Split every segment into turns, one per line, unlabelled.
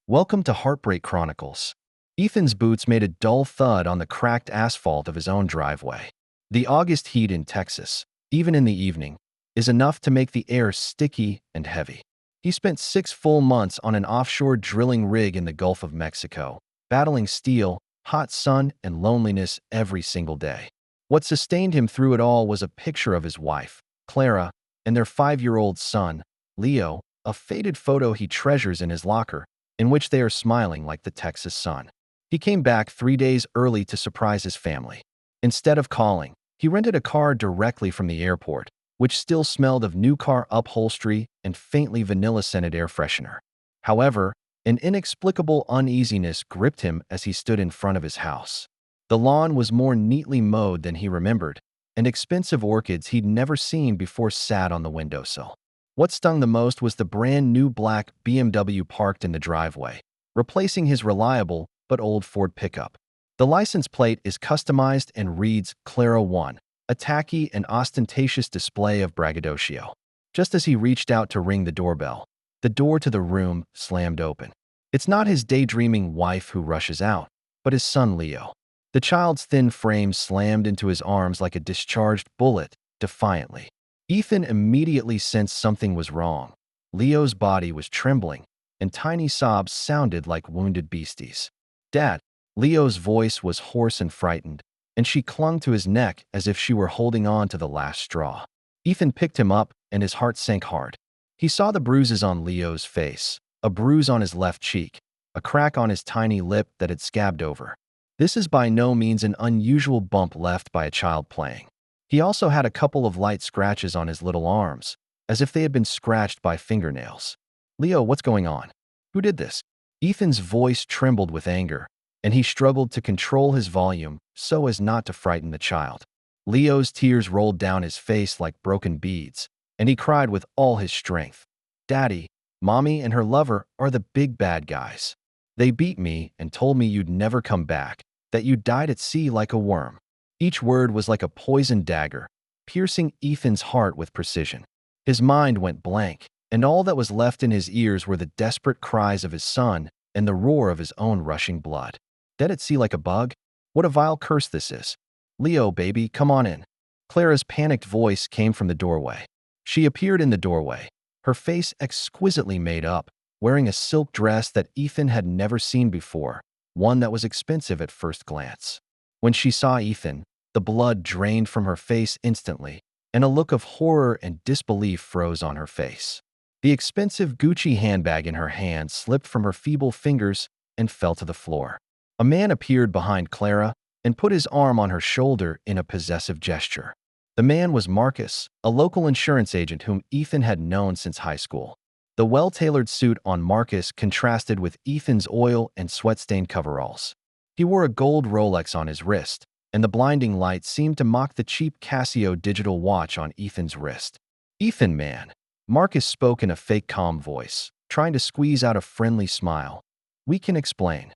Welcome to Heartbreak Chronicles. Ethan's boots made a dull thud on the cracked asphalt of his own driveway. The August heat in Texas, even in the evening, is enough to make the air sticky and heavy. He spent 6 full months on an offshore drilling rig in the Gulf of Mexico, battling steel, hot sun, and loneliness every single day. What sustained him through it all was a picture of his wife, Clara, and their 5-year-old son, Leo, a faded photo he treasures in his locker, in which they are smiling like the Texas sun. He came back 3 days early to surprise his family. Instead of calling, he rented a car directly from the airport, which still smelled of new car upholstery and faintly vanilla-scented air freshener. However, an inexplicable uneasiness gripped him as he stood in front of his house. The lawn was more neatly mowed than he remembered, and expensive orchids he'd never seen before sat on the windowsill. What stung the most was the brand-new black BMW parked in the driveway, replacing his reliable but old Ford pickup. The license plate is customized and reads Clara 1, a tacky and ostentatious display of braggadocio. Just as he reached out to ring the doorbell, the door to the room slammed open. It's not his daydreaming wife who rushes out, but his son Leo. The child's thin frame slammed into his arms like a discharged bullet, defiantly. Ethan immediately sensed something was wrong. Leo's body was trembling, and tiny sobs sounded like wounded beasties. "Dad!" Leo's voice was hoarse and frightened, and she clung to his neck as if she were holding on to the last straw. Ethan picked him up, and his heart sank hard. He saw the bruises on Leo's face, a bruise on his left cheek, a crack on his tiny lip that had scabbed over. This is by no means an unusual bump left by a child playing. He also had a couple of light scratches on his little arms, as if they had been scratched by fingernails. "Leo, what's going on? Who did this?" Ethan's voice trembled with anger, and he struggled to control his volume so as not to frighten the child. Leo's tears rolled down his face like broken beads, and he cried with all his strength. "Daddy, Mommy and her lover are the big bad guys. They beat me and told me you'd never come back, that you died at sea like a worm." Each word was like a poisoned dagger, piercing Ethan's heart with precision. His mind went blank, and all that was left in his ears were the desperate cries of his son and the roar of his own rushing blood. Dead at sea like a bug? What a vile curse this is. "Leo, baby, come on in." Clara's panicked voice came from the doorway. She appeared in the doorway, her face exquisitely made up, wearing a silk dress that Ethan had never seen before, one that was expensive at first glance. When she saw Ethan, the blood drained from her face instantly, and a look of horror and disbelief froze on her face. The expensive Gucci handbag in her hand slipped from her feeble fingers and fell to the floor. A man appeared behind Clara and put his arm on her shoulder in a possessive gesture. The man was Marcus, a local insurance agent whom Ethan had known since high school. The well-tailored suit on Marcus contrasted with Ethan's oil and sweat-stained coveralls. He wore a gold Rolex on his wrist, and the blinding light seemed to mock the cheap Casio digital watch on Ethan's wrist. "Ethan, man," Marcus spoke in a fake calm voice, trying to squeeze out a friendly smile. "We can explain."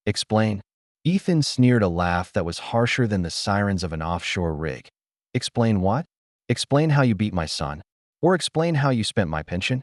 "Explain?" Ethan sneered a laugh that was harsher than the sirens of an offshore rig. "Explain what? Explain how you beat my son? Or explain how you spent my pension?"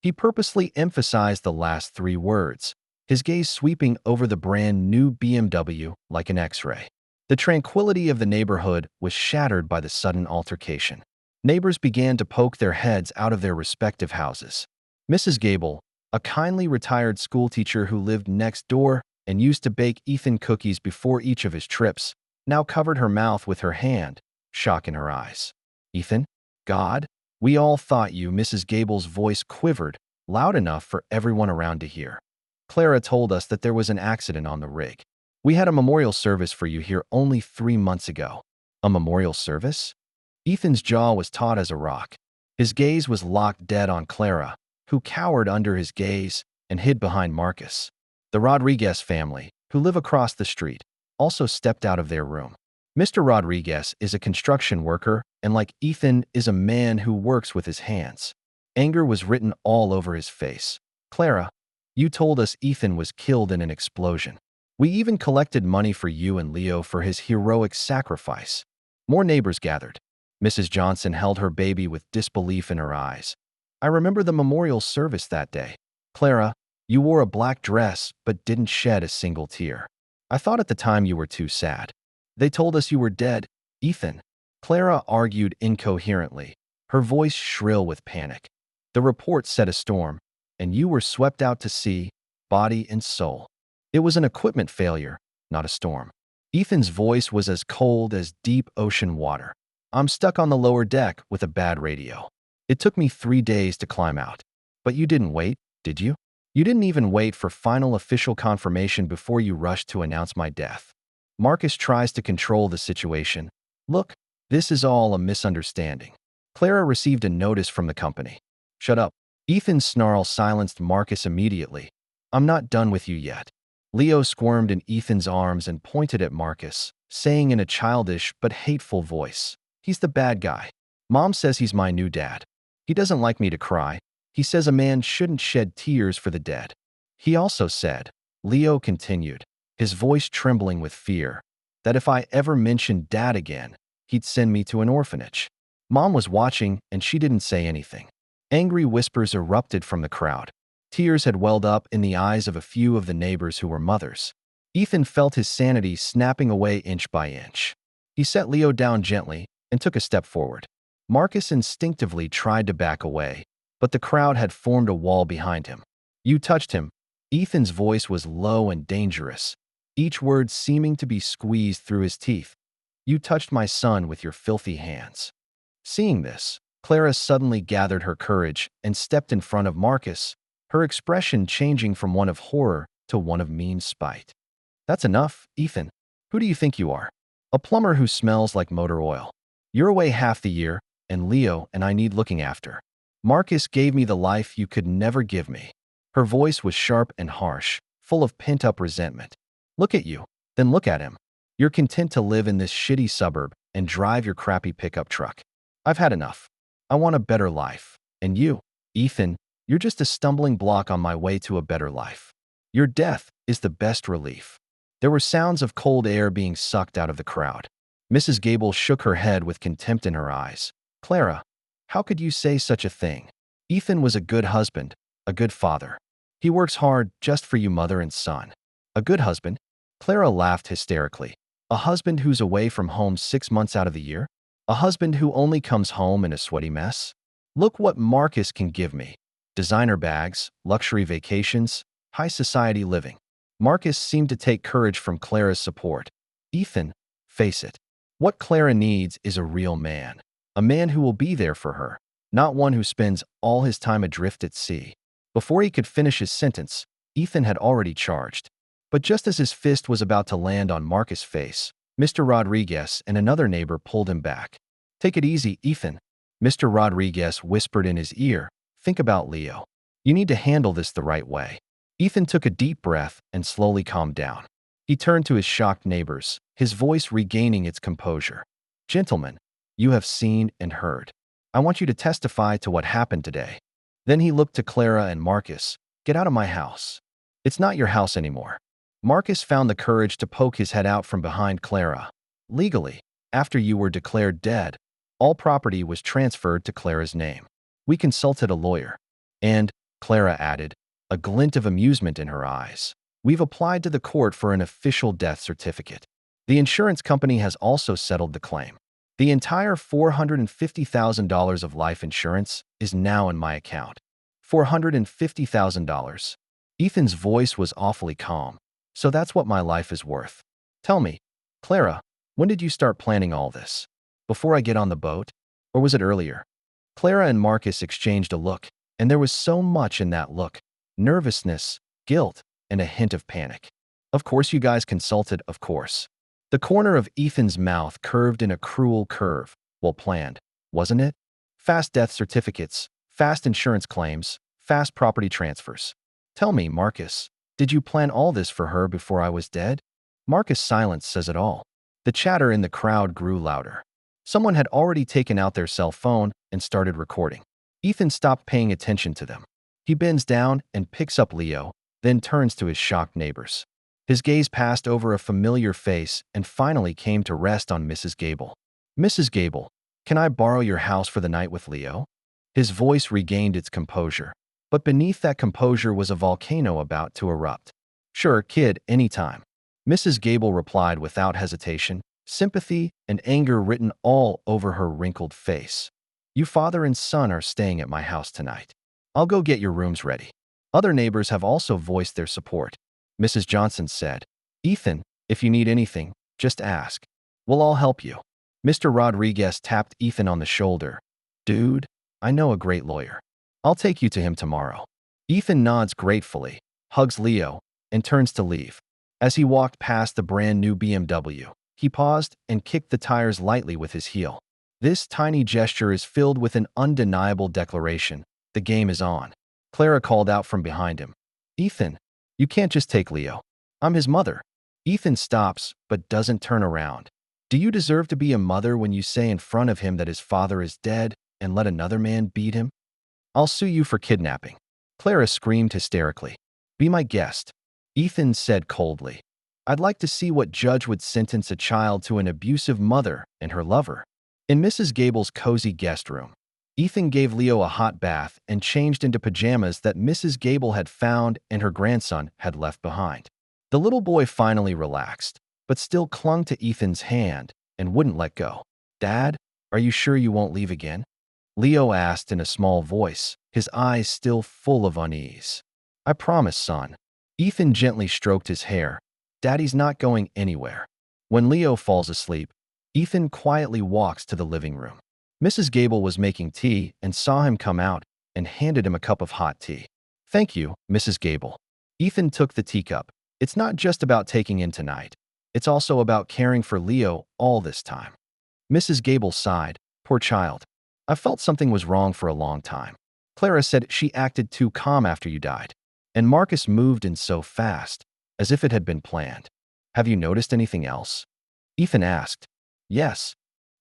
He purposely emphasized the last 3 words, his gaze sweeping over the brand-new BMW like an X-ray. The tranquility of the neighborhood was shattered by the sudden altercation. Neighbors began to poke their heads out of their respective houses. Mrs. Gable, a kindly retired schoolteacher who lived next door and used to bake Ethan cookies before each of his trips, now covered her mouth with her hand, shock in her eyes. "Ethan? God? We all thought you." Mrs. Gable's voice quivered, loud enough for everyone around to hear. "Clara told us that there was an accident on the rig. We had a memorial service for you here only 3 months ago." "A memorial service?" Ethan's jaw was taut as a rock. His gaze was locked dead on Clara, who cowered under his gaze and hid behind Marcus. The Rodriguez family, who live across the street, also stepped out of their room. Mr. Rodriguez is a construction worker and, like Ethan, is a man who works with his hands. Anger was written all over his face. "Clara, you told us Ethan was killed in an explosion. We even collected money for you and Leo for his heroic sacrifice." More neighbors gathered. Mrs. Johnson held her baby with disbelief in her eyes. "I remember the memorial service that day. Clara, You wore a black dress but didn't shed a single tear. I thought at the time you were too sad. They told us you were dead, Ethan." Clara argued incoherently, her voice shrill with panic. "The report said a storm, and you were swept out to sea, body and soul. It was an equipment failure, not a storm." Ethan's voice was as cold as deep ocean water. "I'm stuck on the lower deck with a bad radio. It took me 3 days to climb out. But you didn't wait, did you? You didn't even wait for final official confirmation before you rushed to announce my death." Marcus tries to control the situation. "Look, this is all a misunderstanding. Clara received a notice from the company." "Shut up." Ethan's snarl silenced Marcus immediately. "I'm not done with you yet." Leo squirmed in Ethan's arms and pointed at Marcus, saying in a childish but hateful voice, "He's the bad guy. Mom says he's my new dad. He doesn't like me to cry. He says a man shouldn't shed tears for the dead. He also said," Leo continued, his voice trembling with fear, "that if I ever mentioned Dad again, he'd send me to an orphanage." Mom was watching and she didn't say anything. Angry whispers erupted from the crowd. Tears had welled up in the eyes of a few of the neighbors who were mothers. Ethan felt his sanity snapping away inch by inch. He set Leo down gently and took a step forward. Marcus instinctively tried to back away, but the crowd had formed a wall behind him. "You touched him." Ethan's voice was low and dangerous, each word seeming to be squeezed through his teeth. "You touched my son with your filthy hands." Seeing this, Clara suddenly gathered her courage and stepped in front of Marcus, her expression changing from one of horror to one of mean spite. "That's enough, Ethan. Who do you think you are? A plumber who smells like motor oil. You're away half the year, and Leo and I need looking after. Marcus gave me the life you could never give me." Her voice was sharp and harsh, full of pent-up resentment. "Look at you, then look at him. You're content to live in this shitty suburb and drive your crappy pickup truck. I've had enough. I want a better life. And you, Ethan, you're just a stumbling block on my way to a better life. Your death is the best relief." There were sounds of cold air being sucked out of the crowd. Mrs. Gable shook her head with contempt in her eyes. "Clara, how could you say such a thing? Ethan was a good husband, a good father. He works hard just for you, mother and son." "A good husband?" Clara laughed hysterically. "A husband who's away from home 6 months out of the year? A husband who only comes home in a sweaty mess? Look what Marcus can give me. Designer bags, luxury vacations, high society living." Marcus seemed to take courage from Clara's support. "Ethan, face it. What Clara needs is a real man. A man who will be there for her, not one who spends all his time adrift at sea." Before he could finish his sentence, Ethan had already charged. But just as his fist was about to land on Marcus' face, Mr. Rodriguez and another neighbor pulled him back. "Take it easy, Ethan." Mr. Rodriguez whispered in his ear, "Think about Leo. You need to handle this the right way." Ethan took a deep breath and slowly calmed down. He turned to his shocked neighbors, his voice regaining its composure. "Gentlemen, you have seen and heard. I want you to testify to what happened today." Then he looked to Clara and Marcus. "Get out of my house. It's not your house anymore." Marcus found the courage to poke his head out from behind Clara. "Legally, after you were declared dead, all property was transferred to Clara's name. We consulted a lawyer. And," Clara added, a glint of amusement in her eyes, "we've applied to the court for an official death certificate. The insurance company has also settled the claim. The entire $450,000 of life insurance is now in my account." $450,000. Ethan's voice was awfully calm. "So that's what my life is worth. Tell me, Clara, when did you start planning all this? Before I get on the boat? Or was it earlier?" Clara and Marcus exchanged a look, and there was so much in that look. Nervousness, guilt, and a hint of panic. "Of course you guys consulted, of course." The corner of Ethan's mouth curved in a cruel curve. "Well planned, wasn't it? Fast death certificates, fast insurance claims, fast property transfers. Tell me, Marcus, did you plan all this for her before I was dead?" Marcus' silence says it all. The chatter in the crowd grew louder. Someone had already taken out their cell phone and started recording. Ethan stopped paying attention to them. He bends down and picks up Leo, then turns to his shocked neighbors. His gaze passed over a familiar face and finally came to rest on Mrs. Gable. "Mrs. Gable, can I borrow your house for the night with Leo?" His voice regained its composure. But beneath that composure was a volcano about to erupt. "Sure, kid, anytime." Mrs. Gable replied without hesitation, sympathy and anger written all over her wrinkled face. "You father and son are staying at my house tonight. I'll go get your rooms ready." Other neighbors have also voiced their support. Mrs. Johnson said, "Ethan, if you need anything, just ask. We'll all help you." Mr. Rodriguez tapped Ethan on the shoulder. "Dude, I know a great lawyer. I'll take you to him tomorrow." Ethan nods gratefully, hugs Leo, and turns to leave. As he walked past the brand new BMW, he paused and kicked the tires lightly with his heel. This tiny gesture is filled with an undeniable declaration: the game is on. Clara called out from behind him, "Ethan, you can't just take Leo. I'm his mother." Ethan stops but doesn't turn around. "Do you deserve to be a mother when you say in front of him that his father is dead and let another man beat him?" "I'll sue you for kidnapping." Clara screamed hysterically. "Be my guest," Ethan said coldly. "I'd like to see what judge would sentence a child to an abusive mother and her lover." In Mrs. Gable's cozy guest room, Ethan gave Leo a hot bath and changed into pajamas that Mrs. Gable had found and her grandson had left behind. The little boy finally relaxed, but still clung to Ethan's hand and wouldn't let go. "Dad, are you sure you won't leave again?" Leo asked in a small voice, his eyes still full of unease. "I promise, son." Ethan gently stroked his hair. "Daddy's not going anywhere." When Leo falls asleep, Ethan quietly walks to the living room. Mrs. Gable was making tea and saw him come out and handed him a cup of hot tea. "Thank you, Mrs. Gable." Ethan took the teacup. "It's not just about taking in tonight. It's also about caring for Leo all this time." Mrs. Gable sighed. "Poor child. I felt something was wrong for a long time. Clara said she acted too calm after you died. And Marcus moved in so fast, as if it had been planned. Have you noticed anything else?" Ethan asked. "Yes."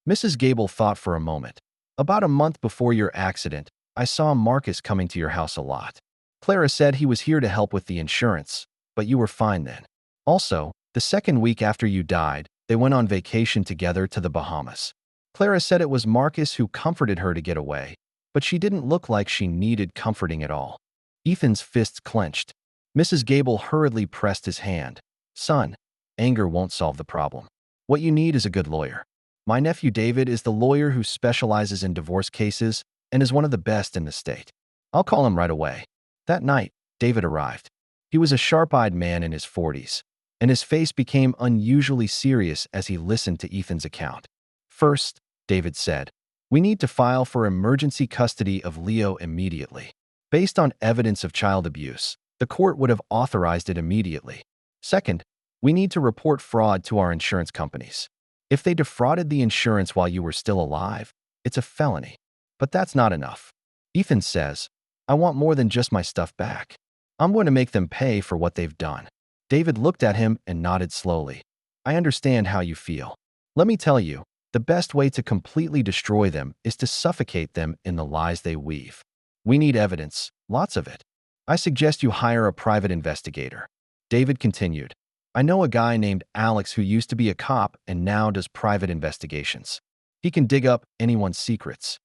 Mrs. Gable thought for a moment. "About a month before your accident, I saw Marcus coming to your house a lot. Clara said he was here to help with the insurance, but you were fine then. Also, the second week after you died, they went on vacation together to the Bahamas. Clara said it was Marcus who comforted her to get away, but she didn't look like she needed comforting at all." Ethan's fists clenched. Mrs. Gable hurriedly pressed his hand. "Son, anger won't solve the problem. What you need is a good lawyer. My nephew David is the lawyer who specializes in divorce cases and is one of the best in the state. I'll call him right away." That night, David arrived. He was a sharp-eyed man in his 40s, and his face became unusually serious as he listened to Ethan's account. "First," David said, "we need to file for emergency custody of Leo immediately. Based on evidence of child abuse, the court would have authorized it immediately. Second, we need to report fraud to our insurance companies. If they defrauded the insurance while you were still alive, it's a felony. But that's not enough." Ethan says, "I want more than just my stuff back. I'm going to make them pay for what they've done." David looked at him and nodded slowly. "I understand how you feel. Let me tell you, the best way to completely destroy them is to suffocate them in the lies they weave. We need evidence, lots of it. I suggest you hire a private investigator." David continued, "I know a guy named Alex who used to be a cop and now does private investigations. He can dig up anyone's secrets."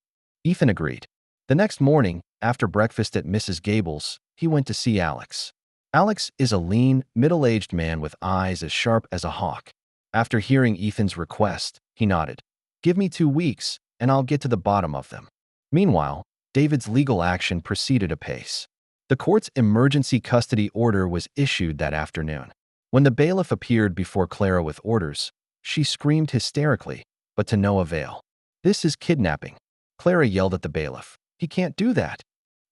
Ethan agreed. The next morning, after breakfast at Mrs. Gable's, he went to see Alex. Alex is a lean, middle-aged man with eyes as sharp as a hawk. After hearing Ethan's request, he nodded. "Give me 2 weeks, and I'll get to the bottom of them." Meanwhile, David's legal action proceeded apace. The court's emergency custody order was issued that afternoon. When the bailiff appeared before Clara with orders, she screamed hysterically, but to no avail. "This is kidnapping." Clara yelled at the bailiff. "He can't do that."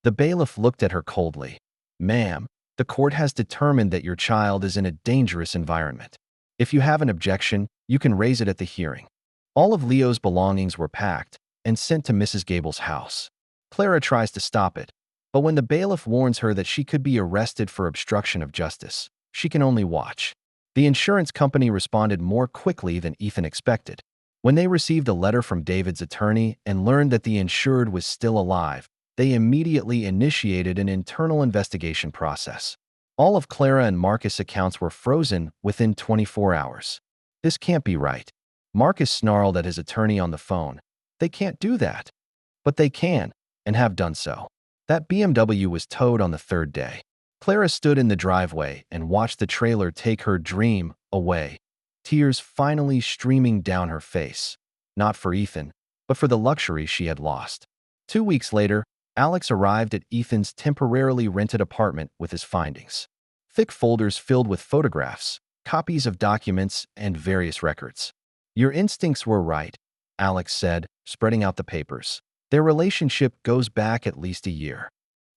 The bailiff looked at her coldly. "Ma'am, the court has determined that your child is in a dangerous environment. If you have an objection, you can raise it at the hearing." All of Leo's belongings were packed and sent to Mrs. Gable's house. Clara tries to stop it, but when the bailiff warns her that she could be arrested for obstruction of justice, she can only watch. The insurance company responded more quickly than Ethan expected. When they received a letter from David's attorney and learned that the insured was still alive, they immediately initiated an internal investigation process. All of Clara and Marcus' accounts were frozen within 24 hours. "This can't be right." Marcus snarled at his attorney on the phone. "They can't do that." But they can, and have done so. That BMW was towed on the third day. Clara stood in the driveway and watched the trailer take her dream away, tears finally streaming down her face. Not for Ethan, but for the luxury she had lost. 2 weeks later, Alex arrived at Ethan's temporarily rented apartment with his findings. Thick folders filled with photographs, copies of documents, and various records. "Your instincts were right," Alex said, spreading out the papers. "Their relationship goes back at least a year."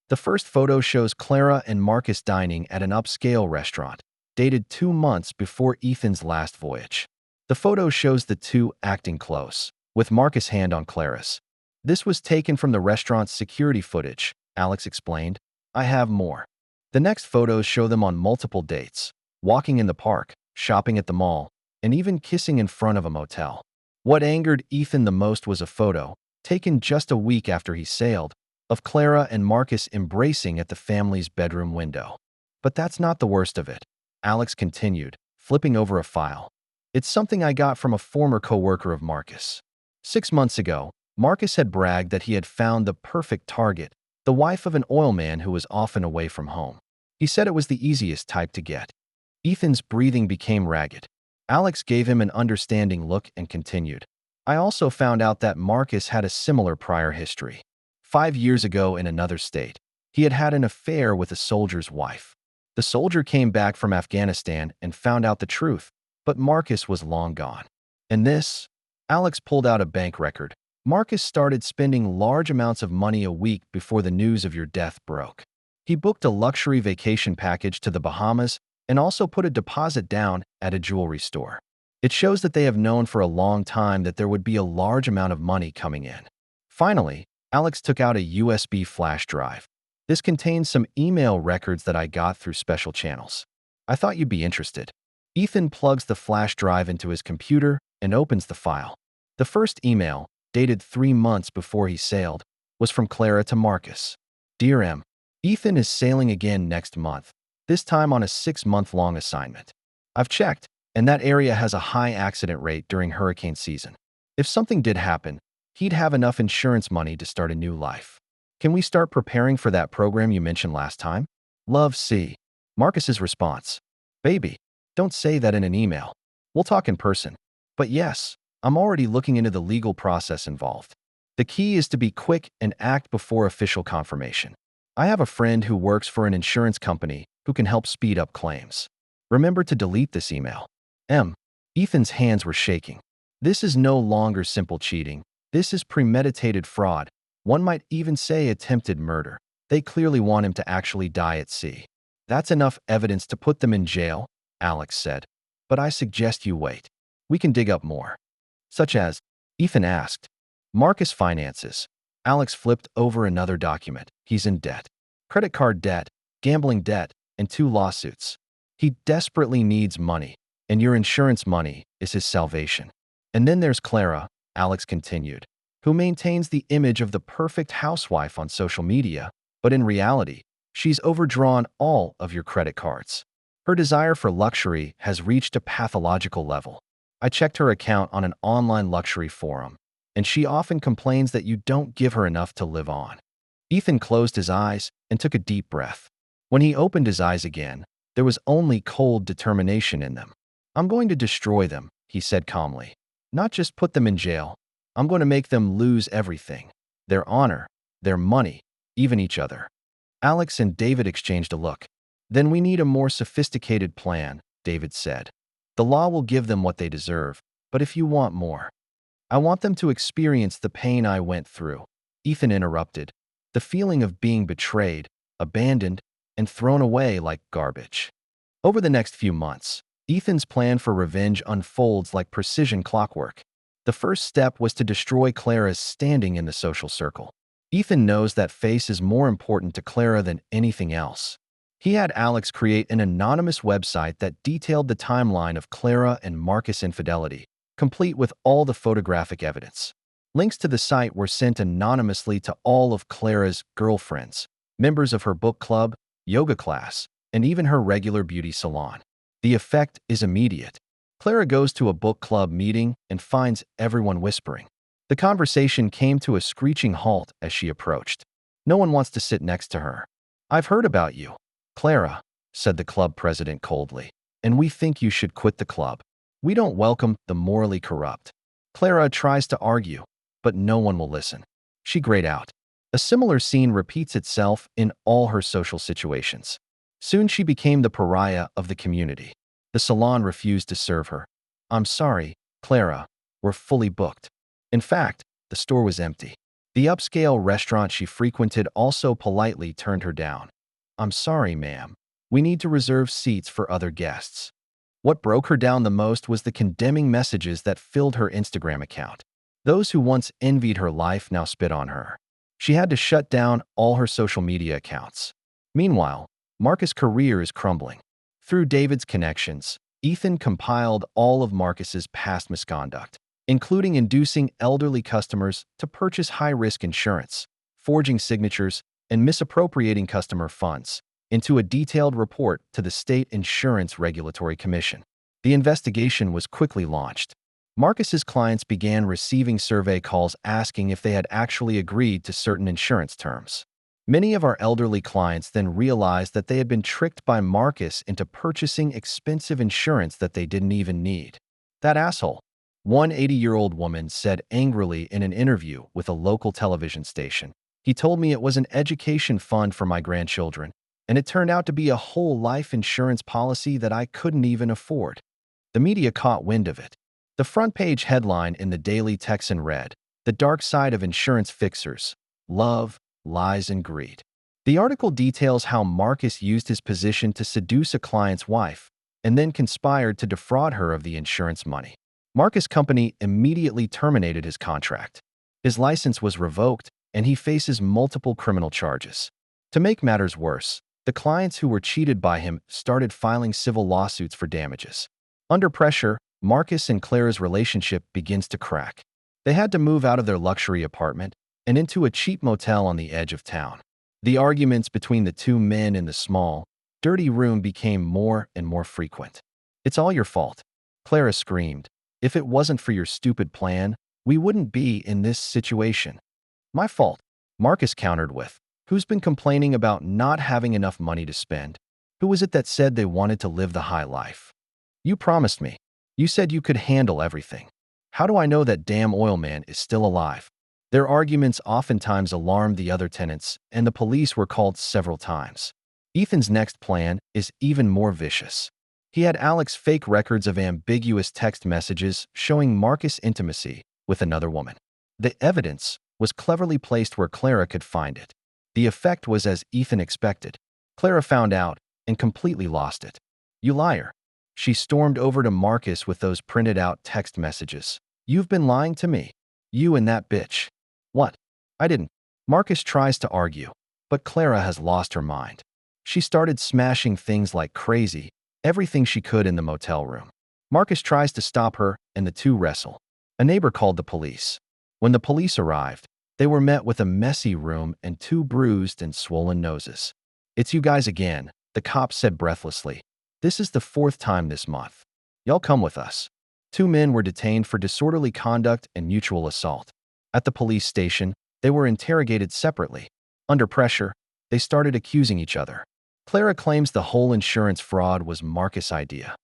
The first photo shows Clara and Marcus dining at an upscale restaurant, dated 2 months before Ethan's last voyage. The photo shows the two acting close, with Marcus' hand on Clara's. "This was taken from the restaurant's security footage," Alex explained. "I have more." The next photos show them on multiple dates, walking in the park, shopping at the mall, and even kissing in front of a motel. What angered Ethan the most was a photo, taken just a week after he sailed, of Clara and Marcus embracing at the family's bedroom window. "But that's not the worst of it," Alex continued, flipping over a file. "It's something I got from a former coworker of Marcus. 6 months ago, Marcus had bragged that he had found the perfect target, the wife of an oil man who was often away from home. He said it was the easiest type to get." Ethan's breathing became ragged. Alex gave him an understanding look and continued. "I also found out that Marcus had a similar prior history. 5 years ago in another state, he had had an affair with a soldier's wife. The soldier came back from Afghanistan and found out the truth, but Marcus was long gone. And this?" Alex pulled out a bank record. "Marcus started spending large amounts of money a week before the news of your death broke. He booked a luxury vacation package to the Bahamas and also put a deposit down at a jewelry store. It shows that they have known for a long time that there would be a large amount of money coming in." Finally, Alex took out a USB flash drive. "This contains some email records that I got through special channels. I thought you'd be interested." Ethan plugs the flash drive into his computer and opens the file. The first email, dated 3 months before he sailed, was from Clara to Marcus. "Dear M, Ethan is sailing again next month, this time on a 6-month-long assignment. I've checked, and that area has a high accident rate during hurricane season. If something did happen, he'd have enough insurance money to start a new life. Can we start preparing for that program you mentioned last time? Love, C." Marcus's response: "Baby, don't say that in an email. We'll talk in person. But yes, I'm already looking into the legal process involved. The key is to be quick and act before official confirmation. I have a friend who works for an insurance company who can help speed up claims. Remember to delete this email. M." Ethan's hands were shaking. "This is no longer simple cheating. This is premeditated fraud. One might even say attempted murder. They clearly want him to actually die at sea." "That's enough evidence to put them in jail," Alex said. "But I suggest you wait. We can dig up more." "Such as?" Ethan asked. "Marcus finances." Alex flipped over another document. "He's in debt. Credit card debt, gambling debt, and 2 lawsuits. He desperately needs money, and your insurance money is his salvation." "And then there's Clara," Alex continued, "who maintains the image of the perfect housewife on social media, but in reality, she's overdrawn all of your credit cards. Her desire for luxury has reached a pathological level. I checked her account on an online luxury forum, and she often complains that you don't give her enough to live on." Ethan closed his eyes and took a deep breath. When he opened his eyes again, there was only cold determination in them. "I'm going to destroy them," he said calmly. "Not just put them in jail. I'm going to make them lose everything. Their honor, their money, even each other." Alex and David exchanged a look. "Then we need a more sophisticated plan," David said. "The law will give them what they deserve, but if you want more, I want them to experience the pain I went through." Ethan interrupted. "The feeling of being betrayed, abandoned, and thrown away like garbage." Over the next few months, Ethan's plan for revenge unfolds like precision clockwork. The first step was to destroy Clara's standing in the social circle. Ethan knows that face is more important to Clara than anything else. He had Alex create an anonymous website that detailed the timeline of Clara and Marcus' infidelity, complete with all the photographic evidence. Links to the site were sent anonymously to all of Clara's girlfriends, members of her book club, yoga class, and even her regular beauty salon. The effect is immediate. Clara goes to a book club meeting and finds everyone whispering. The conversation came to a screeching halt as she approached. No one wants to sit next to her. I've heard about you, Clara, said the club president coldly, and we think you should quit the club. We don't welcome the morally corrupt. Clara tries to argue, but no one will listen. She grayed out. A similar scene repeats itself in all her social situations. Soon she became the pariah of the community. The salon refused to serve her. I'm sorry, Clara, we're fully booked. In fact, the store was empty. The upscale restaurant she frequented also politely turned her down. I'm sorry, ma'am. We need to reserve seats for other guests. What broke her down the most was the condemning messages that filled her Instagram account. Those who once envied her life now spit on her. She had to shut down all her social media accounts. Meanwhile, Marcus' career is crumbling. Through David's connections, Ethan compiled all of Marcus's past misconduct, including inducing elderly customers to purchase high-risk insurance, forging signatures, and misappropriating customer funds, into a detailed report to the State Insurance Regulatory Commission. The investigation was quickly launched. Marcus's clients began receiving survey calls asking if they had actually agreed to certain insurance terms. Many of our elderly clients then realized that they had been tricked by Marcus into purchasing expensive insurance that they didn't even need. That asshole, one 80-year-old woman said angrily in an interview with a local television station. He told me it was an education fund for my grandchildren, and it turned out to be a whole life insurance policy that I couldn't even afford. The media caught wind of it. The front-page headline in the Daily Texan read, "The Dark Side of Insurance Fixers: Love, Lies, and Greed." The article details how Marcus used his position to seduce a client's wife and then conspired to defraud her of the insurance money. Marcus' company immediately terminated his contract. His license was revoked, and he faces multiple criminal charges. To make matters worse, the clients who were cheated by him started filing civil lawsuits for damages. Under pressure, Marcus and Clara's relationship begins to crack. They had to move out of their luxury apartment and into a cheap motel on the edge of town. The arguments between the two men in the small, dirty room became more and more frequent. "It's all your fault," Clara screamed. "If it wasn't for your stupid plan, we wouldn't be in this situation." "My fault," Marcus countered with, "Who's been complaining about not having enough money to spend? Who was it that said they wanted to live the high life? You promised me. You said you could handle everything. How do I know that damn oil man is still alive?" Their arguments oftentimes alarmed the other tenants, and the police were called several times. Ethan's next plan is even more vicious. He had Alex fake records of ambiguous text messages showing Marcus' intimacy with another woman. The evidence was cleverly placed where Clara could find it. The effect was as Ethan expected. Clara found out and completely lost it. "You liar." She stormed over to Marcus with those printed-out text messages. "You've been lying to me. You and that bitch." "What? I didn't." Marcus tries to argue, but Clara has lost her mind. She started smashing things like crazy, everything she could in the motel room. Marcus tries to stop her, and the two wrestle. A neighbor called the police. When the police arrived, they were met with a messy room and two bruised and swollen noses. "It's you guys again," the cop said breathlessly. "This is the fourth time this month. Y'all come with us." Two men were detained for disorderly conduct and mutual assault. At the police station, they were interrogated separately. Under pressure, they started accusing each other. Clara claims the whole insurance fraud was Marcus' idea.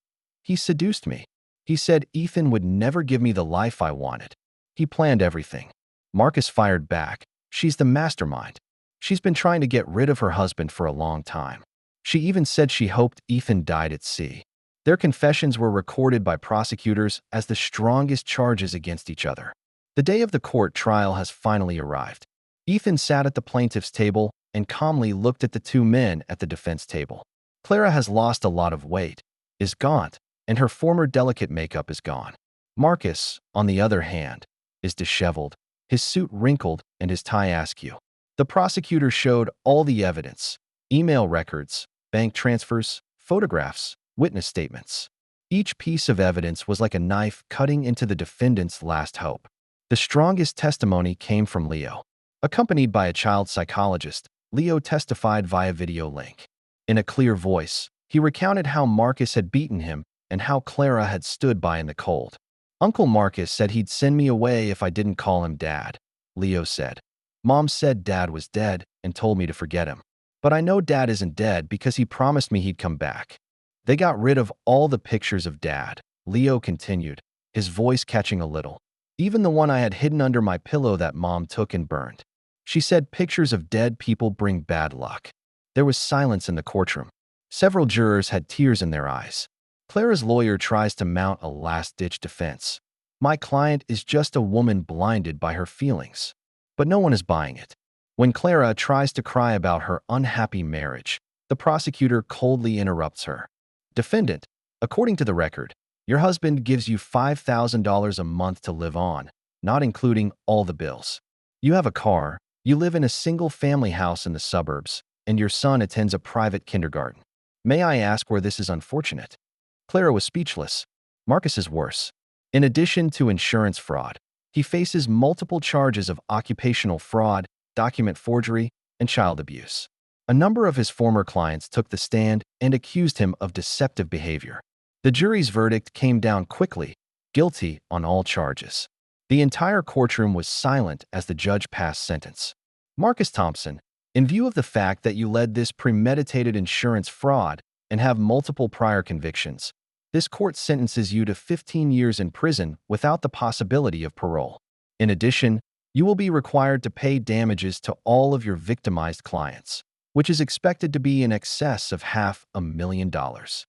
"He seduced me. He said Ethan would never give me the life I wanted. He planned everything." Marcus fired back. "She's the mastermind. She's been trying to get rid of her husband for a long time. She even said she hoped Ethan died at sea." Their confessions were recorded by prosecutors as the strongest charges against each other. The day of the court trial has finally arrived. Ethan sat at the plaintiff's table and calmly looked at the two men at the defense table. Clara has lost a lot of weight, is gaunt, and her former delicate makeup is gone. Marcus, on the other hand, is disheveled, his suit wrinkled and his tie askew. The prosecutor showed all the evidence: email records, bank transfers, photographs, witness statements. Each piece of evidence was like a knife cutting into the defendant's last hope. The strongest testimony came from Leo. Accompanied by a child psychologist, Leo testified via video link. In a clear voice, he recounted how Marcus had beaten him and how Clara had stood by in the cold. "Uncle Marcus said he'd send me away if I didn't call him Dad," Leo said. "Mom said Dad was dead, and told me to forget him. But I know Dad isn't dead because he promised me he'd come back. They got rid of all the pictures of Dad, Leo continued, his voice catching a little. Even the one I had hidden under my pillow that Mom took and burned. She said pictures of dead people bring bad luck. There was silence in the courtroom. Several jurors had tears in their eyes. Clara's lawyer tries to mount a last-ditch defense. My client is just a woman blinded by her feelings. But no one is buying it. When Clara tries to cry about her unhappy marriage, the prosecutor coldly interrupts her. Defendant, according to the record, your husband gives you $5,000 a month to live on, not including all the bills. You have a car, you live in a single-family house in the suburbs, and your son attends a private kindergarten. May I ask where this is unfortunate? Clara was speechless. Marcus is worse. In addition to insurance fraud, he faces multiple charges of occupational fraud, document forgery, and child abuse. A number of his former clients took the stand and accused him of deceptive behavior. The jury's verdict came down quickly, guilty on all charges. The entire courtroom was silent as the judge passed sentence. Marcus Thompson, in view of the fact that you led this premeditated insurance fraud and have multiple prior convictions, this court sentences you to 15 years in prison without the possibility of parole. In addition, you will be required to pay damages to all of your victimized clients, which is expected to be in excess of $500,000.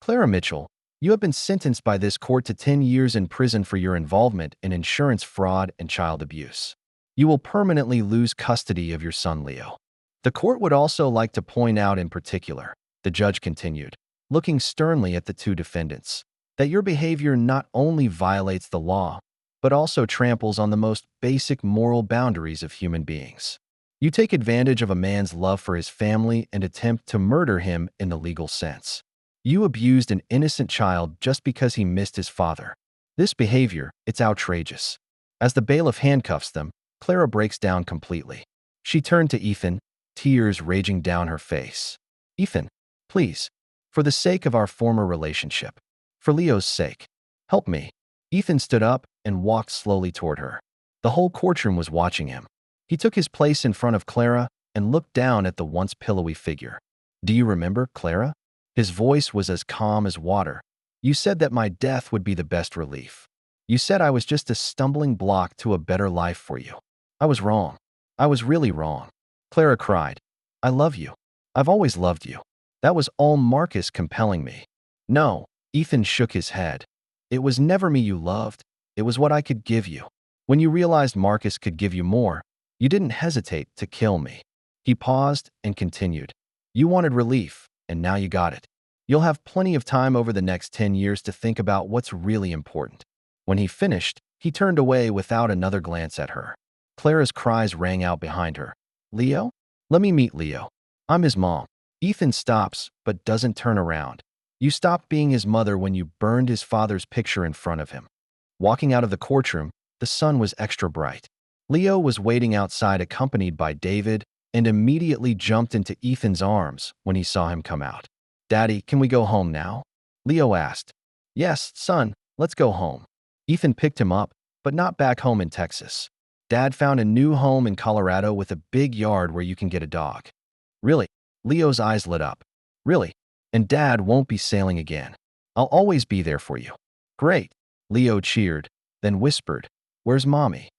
Clara Mitchell, you have been sentenced by this court to 10 years in prison for your involvement in insurance fraud and child abuse. You will permanently lose custody of your son Leo. The court would also like to point out in particular, the judge continued, looking sternly at the two defendants, that your behavior not only violates the law, but also tramples on the most basic moral boundaries of human beings. You take advantage of a man's love for his family and attempt to murder him in the legal sense. You abused an innocent child just because he missed his father. This behavior, it's outrageous. As the bailiff handcuffs them, Clara breaks down completely. She turned to Ethan, tears raging down her face. Ethan, please, for the sake of our former relationship, for Leo's sake, help me. Ethan stood up and walked slowly toward her. The whole courtroom was watching him. He took his place in front of Clara and looked down at the once pillowy figure. Do you remember, Clara? His voice was as calm as water. You said that my death would be the best relief. You said I was just a stumbling block to a better life for you. I was wrong. I was really wrong. Clara cried. I love you. I've always loved you. That was all Marcus compelling me. No, Ethan shook his head. It was never me you loved. It was what I could give you. When you realized Marcus could give you more, you didn't hesitate to kill me. He paused and continued. You wanted relief, and now you got it. You'll have plenty of time over the next 10 years to think about what's really important. When he finished, he turned away without another glance at her. Clara's cries rang out behind her. Leo? Let me meet Leo. I'm his mom. Ethan stops, but doesn't turn around. You stopped being his mother when you burned his father's picture in front of him. Walking out of the courtroom, the sun was extra bright. Leo was waiting outside accompanied by David and immediately jumped into Ethan's arms when he saw him come out. Daddy, can we go home now? Leo asked. Yes, son, let's go home. Ethan picked him up, but not back home in Texas. Dad found a new home in Colorado with a big yard where you can get a dog. Really? Leo's eyes lit up. Really? And Dad won't be sailing again. I'll always be there for you. Great. Leo cheered, then whispered, Where's Mommy?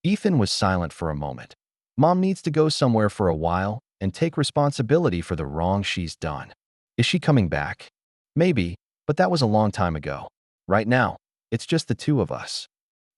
Ethan was silent for a moment. Mom needs to go somewhere for a while and take responsibility for the wrong she's done. Is she coming back? Maybe, but that was a long time ago. Right now, it's just the two of us.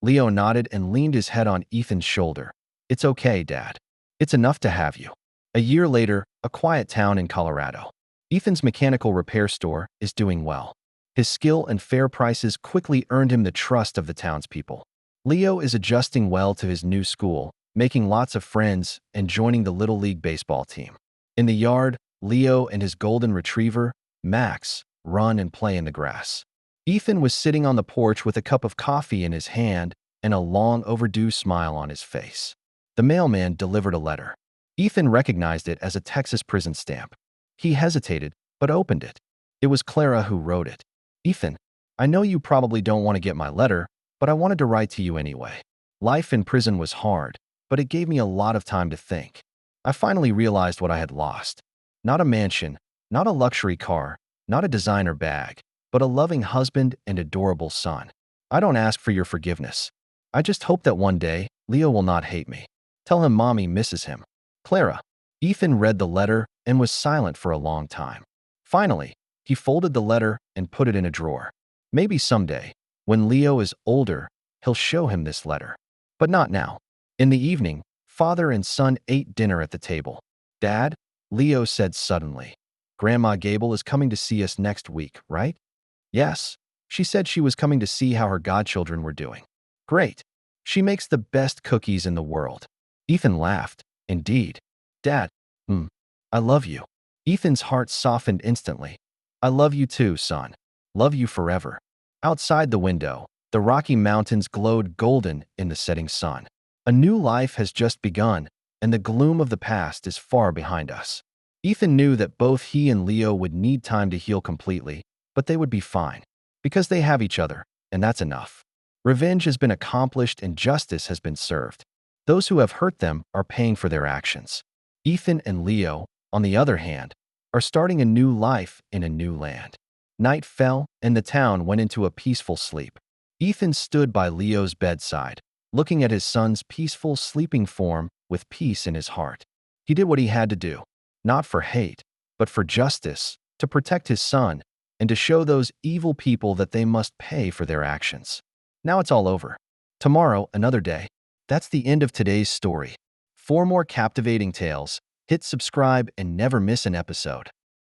Leo nodded and leaned his head on Ethan's shoulder. It's okay, Dad. It's enough to have you. A year later, a quiet town in Colorado. Ethan's mechanical repair store is doing well. His skill and fair prices quickly earned him the trust of the townspeople. Leo is adjusting well to his new school, making lots of friends and joining the Little League baseball team. In the yard, Leo and his golden retriever, Max, run and play in the grass. Ethan was sitting on the porch with a cup of coffee in his hand and a long overdue smile on his face. The mailman delivered a letter. Ethan recognized it as a Texas prison stamp. He hesitated, but opened it. It was Clara who wrote it. Ethan, I know you probably don't want to get my letter, but I wanted to write to you anyway. Life in prison was hard, but it gave me a lot of time to think. I finally realized what I had lost. Not a mansion, not a luxury car, not a designer bag, but a loving husband and adorable son. I don't ask for your forgiveness. I just hope that one day, Leo will not hate me. Tell him mommy misses him. Clara. Ethan read the letter and was silent for a long time. Finally, he folded the letter and put it in a drawer. Maybe someday, when Leo is older, he'll show him this letter. But not now. In the evening, father and son ate dinner at the table. Dad, Leo said suddenly, Grandma Gable is coming to see us next week, right? Yes. She said she was coming to see how her godchildren were doing. Great. She makes the best cookies in the world. Ethan laughed. Indeed. Dad, I love you. Ethan's heart softened instantly. I love you too, son. Love you forever. Outside the window, the Rocky Mountains glowed golden in the setting sun. A new life has just begun, and the gloom of the past is far behind us. Ethan knew that both he and Leo would need time to heal completely, but they would be fine. Because they have each other, and that's enough. Revenge has been accomplished and justice has been served. Those who have hurt them are paying for their actions. Ethan and Leo, on the other hand, are starting a new life in a new land. Night fell, and the town went into a peaceful sleep. Ethan stood by Leo's bedside, looking at his son's peaceful sleeping form with peace in his heart. He did what he had to do, not for hate, but for justice, to protect his son, and to show those evil people that they must pay for their actions. Now it's all over. Tomorrow, another day. That's the end of today's story. For more captivating tales, hit subscribe and never miss an episode.